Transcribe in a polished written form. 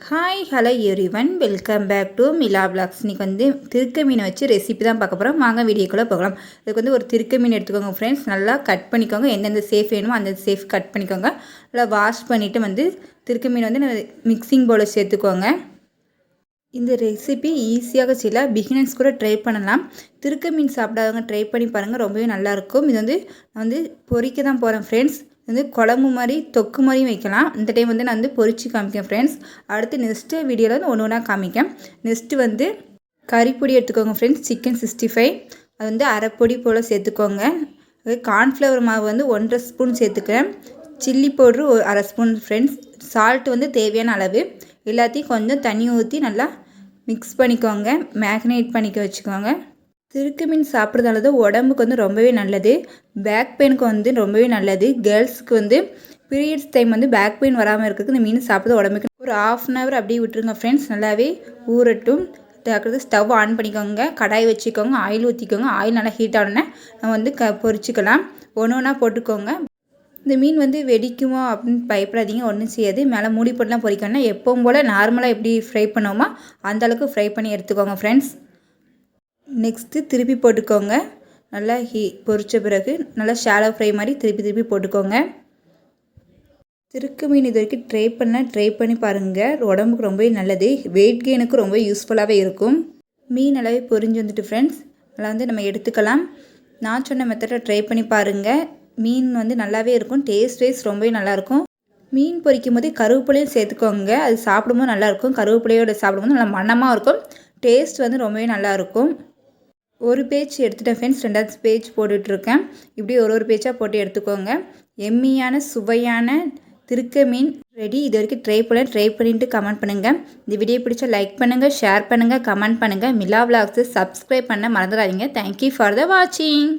Hi hello everyone welcome back to மிலா விலாக்ஸ். இன்றைக்கி வந்து திருக்க மீனை வச்சு ரெசிபி தான் பார்க்க போகிறோம். வாங்க வீடியோக்குள்ளே போகலாம். இதுக்கு வந்து ஒரு திருக்க மீன் எடுத்துக்கோங்க ஃப்ரெண்ட்ஸ். நல்லா கட் பண்ணிக்கோங்க. எந்தெந்த சேஃப் வேணுமோ அந்த சேஃப் கட் பண்ணிக்கோங்க. நல்லா வாஷ் பண்ணிவிட்டு வந்து திருக்க மீன் வந்து மிக்சிங் பவுலில் சேர்த்துக்கோங்க. இந்த ரெசிபி ஈஸியாக செய்யலாம். பிகினர்ஸ் கூட ட்ரை பண்ணலாம். திருக்க மீன் சாப்பிடாதவங்க ட்ரை பண்ணி பாருங்கள். ரொம்பவே நல்லாயிருக்கும். இது வந்து நான் வந்து பொரிக்க தான் போகிறேன் ஃப்ரெண்ட்ஸ். வந்து குழம்பு மாதிரி தொக்கு மாதிரியும் வைக்கலாம். இந்த டைம் வந்து நான் வந்து பொரிச்சு காமிக்கேன் ஃப்ரெண்ட்ஸ். அடுத்து நெக்ஸ்ட்டு வீடியோவில் வந்து ஒன்று ஒன்றா காமிக்கேன். நெக்ஸ்ட்டு வந்து கறிப்பொடி எடுத்துக்கோங்க ஃப்ரெண்ட்ஸ். சிக்கன் 65 அது வந்து அரைப்பொடி போல் சேர்த்துக்கோங்க. கார்ன்ஃப்ளவர் மாவு வந்து 1.5 ஸ்பூன் சேர்த்துக்கிறேன். சில்லி பவுட்ரு ஒரு 1/2 ஸ்பூன் ஃப்ரெண்ட்ஸ். சால்ட்டு வந்து தேவையான அளவு. எல்லாத்தையும் கொஞ்சம் தண்ணி ஊற்றி நல்லா மிக்ஸ் பண்ணிக்கோங்க. மேக்னேட் பண்ணிக்க வச்சுக்கோங்க. திருக்க மீன் சாப்பிட்றதால தான் உடம்புக்கு வந்து ரொம்பவே நல்லது. பேக் பெயினுக்கு வந்து ரொம்பவே நல்லது. கேர்ள்ஸுக்கு வந்து பீரியட்ஸ் டைம் வந்து பேக் பெயின் வராமல் இருக்கிறதுக்கு இந்த மீன் சாப்பிட்றது உடம்புக்கு ஒரு 1/2 hour அப்படியே விட்டுருங்க ஃப்ரெண்ட்ஸ். நல்லாவே ஊறட்டும். அதுக்கடுத்து ஸ்டவ் ஆன் பண்ணிக்கோங்க. கடாய் வச்சுக்கோங்க. ஆயில் ஊற்றிக்கோங்க. ஆயில் நல்லா ஹீட் ஆனோடனே நம்ம வந்து பொரிச்சிக்கலாம். ஒன்று ஒன்றா போட்டுக்கோங்க. இந்த மீன் வந்து வெடிக்குமோ அப்படின்னு பயப்படாதீங்க. ஒன்றும் செய்யாது. மேலே மூடி போட்டுலாம் பொரிக்கணும்னா எப்பவும் போல் நார்மலாக எப்படி ஃப்ரை பண்ணுவோமோ அந்தளவுக்கு ஃப்ரை பண்ணி எடுத்துக்கோங்க ஃப்ரெண்ட்ஸ். நெக்ஸ்ட்டு திருப்பி போட்டுக்கோங்க. நல்லா பொரித்த பிறகு நல்லா ஷாலோ ஃப்ரை மாதிரி திருப்பி போட்டுக்கோங்க. திருக்க மீன் இது வரைக்கும் ட்ரை பண்ணி பாருங்கள். உடம்புக்கு ரொம்பவே நல்லது. வெயிட் கெயினுக்கு ரொம்ப யூஸ்ஃபுல்லாகவே இருக்கும். மீன் நல்லாவே பொரிஞ்சு வந்துட்டு ஃப்ரெண்ட்ஸ். நல்லா வந்து நம்ம எடுத்துக்கலாம். நான் சொன்ன மெத்தடை ட்ரை பண்ணி பாருங்கள். மீன் வந்து நல்லாவே இருக்கும். டேஸ்ட் வைஸ் ரொம்பவே நல்லாயிருக்கும். மீன் பொரிக்கும் போதே கருவேப்பிலையும் சேர்த்துக்கோங்க. அது சாப்பிடும்போது நல்லாயிருக்கும். கருவேப்பிலையோடு சாப்பிடும்போது நல்லா மணமாக இருக்கும். டேஸ்ட் வந்து ரொம்பவே நல்லாயிருக்கும். ஒரு பேஜ் எடுத்துகிட்டேன் ஃப்ரெண்ட்ஸ். 2வது பேஜ் போட்டுட்ருக்கேன். இப்படி ஒரு பேஜாக போட்டு எடுத்துக்கோங்க. எம்மியான சுவையான திருக்க மீன் ரெடி. இது வரைக்கும் ட்ரை பண்ணிவிட்டு கமெண்ட் பண்ணுங்கள். இந்த வீடியோ பிடிச்சா லைக் பண்ணுங்கள், ஷேர் பண்ணுங்கள், கமெண்ட் பண்ணுங்கள். மிலா விலாக்ஸை சப்ஸ்கிரைப் பண்ண மறந்துடாதீங்க. தேங்க்யூ ஃபார் த வாட்சிங்.